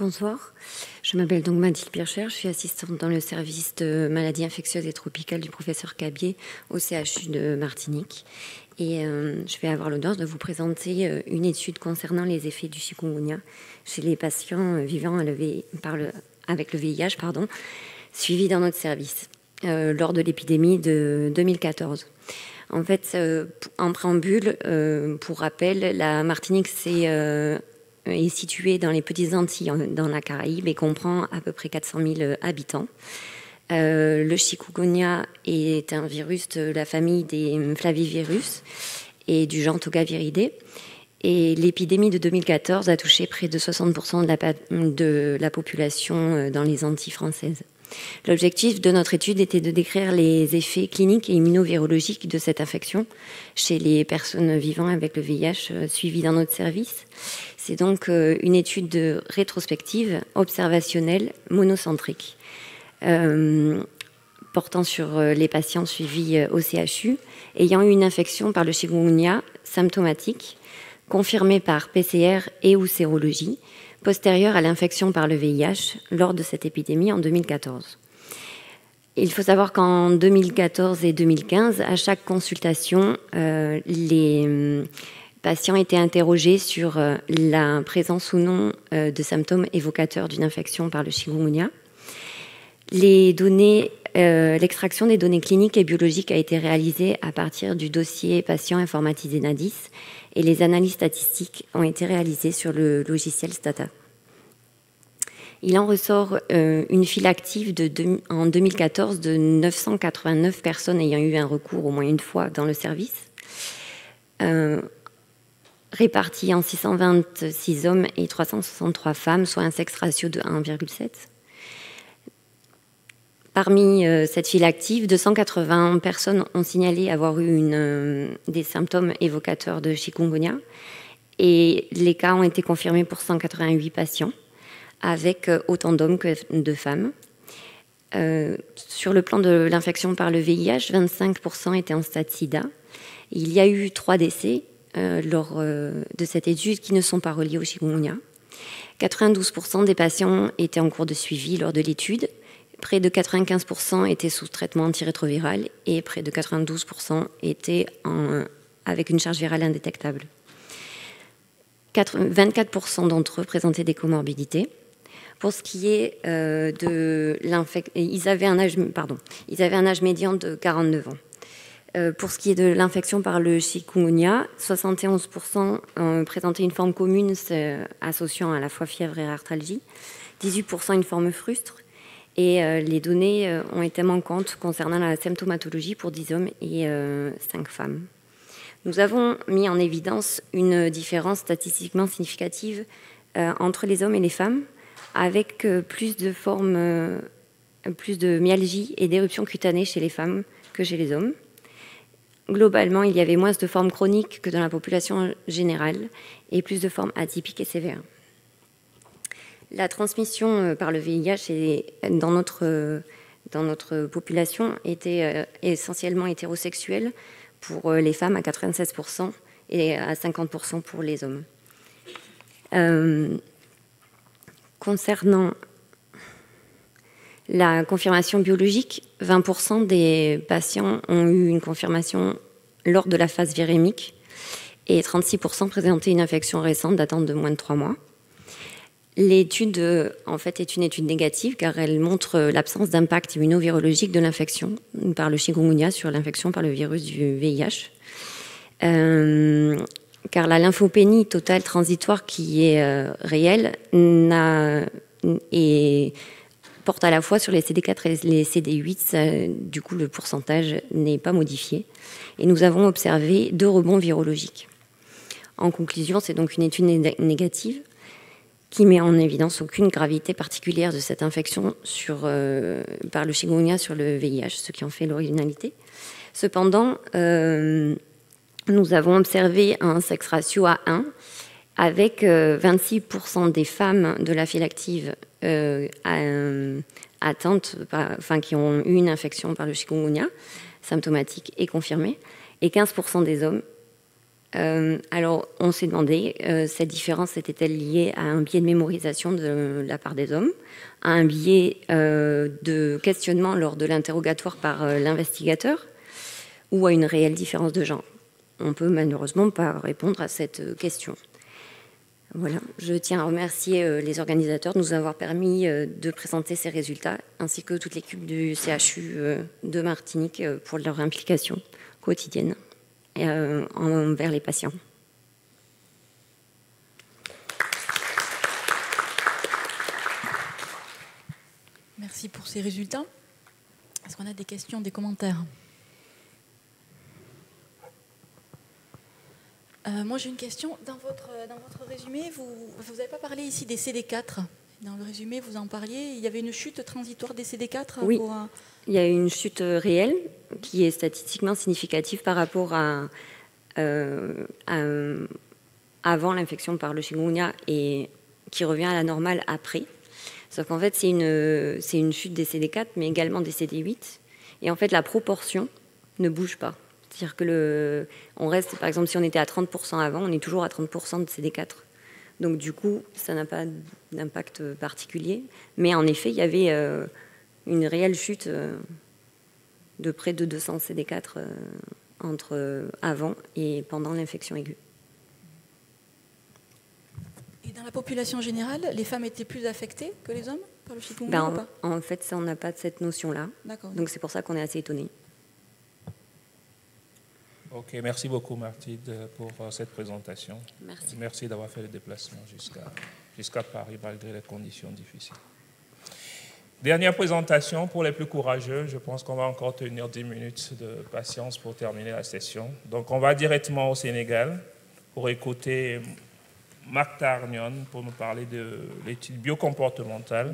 Bonsoir, je m'appelle donc Mathilde Pircher, je suis assistante dans le service de maladies infectieuses et tropicales du professeur Cabier au CHU de Martinique. Et je vais avoir l'honneur de vous présenter une étude concernant les effets du chikungunya chez les patients vivant avec le VIH, suivis dans notre service lors de l'épidémie de 2014. En fait, en préambule, pour rappel, la Martinique est située dans les Petites Antilles, dans la Caraïbe, et comprend à peu près 400 000 habitants. Le chikungunya est un virus de la famille des flavivirus et du genre Togaviridae. Et l'épidémie de 2014 a touché près de 60% de la population dans les Antilles françaises. L'objectif de notre étude était de décrire les effets cliniques et immunovirologiques de cette infection chez les personnes vivant avec le VIH suivies dans notre service. C'est donc une étude rétrospective, observationnelle, monocentrique, portant sur les patients suivis au CHU, ayant eu une infection par le chikungunya symptomatique, confirmée par PCR et ou sérologie, postérieure à l'infection par le VIH lors de cette épidémie en 2014. Il faut savoir qu'en 2014 et 2015, à chaque consultation, les patients étaient interrogés sur la présence ou non de symptômes évocateurs d'une infection par le chikungunya. L'extraction des données cliniques et biologiques a été réalisée à partir du dossier patient informatisé NADIS et les analyses statistiques ont été réalisées sur le logiciel Stata. Il en ressort une file active en 2014 de 989 personnes ayant eu un recours au moins une fois dans le service, réparties en 626 hommes et 363 femmes, soit un sexe ratio de 1,7. Parmi cette file active, 280 personnes ont signalé avoir eu des symptômes évocateurs de chikungunya et les cas ont été confirmés pour 188 patients, avec autant d'hommes que de femmes. Sur le plan de l'infection par le VIH, 25% étaient en stade sida. Il y a eu 3 décès lors de cette étude qui ne sont pas reliés au chikungunya. 92% des patients étaient en cours de suivi lors de l'étude. Près de 95% étaient sous traitement antirétroviral et près de 92% étaient avec une charge virale indétectable. 24% d'entre eux présentaient des comorbidités. Pour ce qui est de l'infection, ils avaient un âge médian de 49 ans. Pour ce qui est de l'infection par le chikungunya, 71% présentaient une forme commune associant à la fois fièvre et arthralgie, 18% une forme frustre, et les données ont été manquantes concernant la symptomatologie pour 10 hommes et 5 femmes. Nous avons mis en évidence une différence statistiquement significative entre les hommes et les femmes, avec plus de myalgie et d'éruptions cutanées chez les femmes que chez les hommes. Globalement, il y avait moins de formes chroniques que dans la population générale et plus de formes atypiques et sévères. La transmission par le VIH dans notre population était essentiellement hétérosexuelle pour les femmes à 96% et à 50% pour les hommes. Concernant la confirmation biologique, 20% des patients ont eu une confirmation lors de la phase virémique et 36% présentaient une infection récente datant de moins de 3 mois. L'étude, en fait, est une étude négative car elle montre l'absence d'impact immunovirologique de l'infection par le chikungunya sur l'infection par le virus du VIH. Car la lymphopénie totale transitoire qui est réelle porte à la fois sur les CD4 et les CD8, du coup le pourcentage n'est pas modifié. Et nous avons observé 2 rebonds virologiques. En conclusion, c'est donc une étude négative qui met en évidence aucune gravité particulière de cette infection par le chikungunya sur le VIH, ce qui en fait l'originalité. Cependant, nous avons observé un sexe ratio à 1, avec 26% des femmes de la file active atteintes, qui ont eu une infection par le chikungunya, symptomatique et confirmée, et 15% des hommes Alors, on s'est demandé, cette différence était-elle liée à un biais de mémorisation de la part des hommes, à un biais de questionnement lors de l'interrogatoire par l'investigateur, ou à une réelle différence de genre? On ne peut malheureusement pas répondre à cette question. Voilà, je tiens à remercier les organisateurs de nous avoir permis de présenter ces résultats, ainsi que toute l'équipe du CHU de Martinique pour leur implication quotidienne envers les patients. Merci pour ces résultats. Est-ce qu'on a des questions, des commentaires? Moi, j'ai une question. Dans votre résumé, vous n'avez pas parlé ici des CD4. Dans le résumé, vous en parliez. Il y avait une chute transitoire des CD4. Oui, il y a une chute réelle qui est statistiquement significative par rapport à avant l'infection par le chikungunya et qui revient à la normale après. Sauf qu'en fait, c'est une chute des CD4, mais également des CD8. Et en fait, la proportion ne bouge pas. C'est-à-dire que on reste, par exemple, si on était à 30% avant, on est toujours à 30% de CD4. Donc du coup, ça n'a pas d'impact particulier. Mais en effet, il y avait une réelle chute de près de 200 CD4 entre avant et pendant l'infection aiguë. Et dans la population générale, les femmes étaient plus affectées que les hommes par le chikungunya ou pas? En fait, ça, on n'a pas cette notion-là. Donc c'est pour ça qu'on est assez étonnés. Ok, merci beaucoup Mathilde pour cette présentation. Merci. Merci d'avoir fait le déplacement jusqu'à Paris malgré les conditions difficiles. Dernière présentation pour les plus courageux. Je pense qu'on va encore tenir 10 minutes de patience pour terminer la session. Donc on va directement au Sénégal pour écouter Marc Tarnion pour nous parler de l'étude biocomportementale.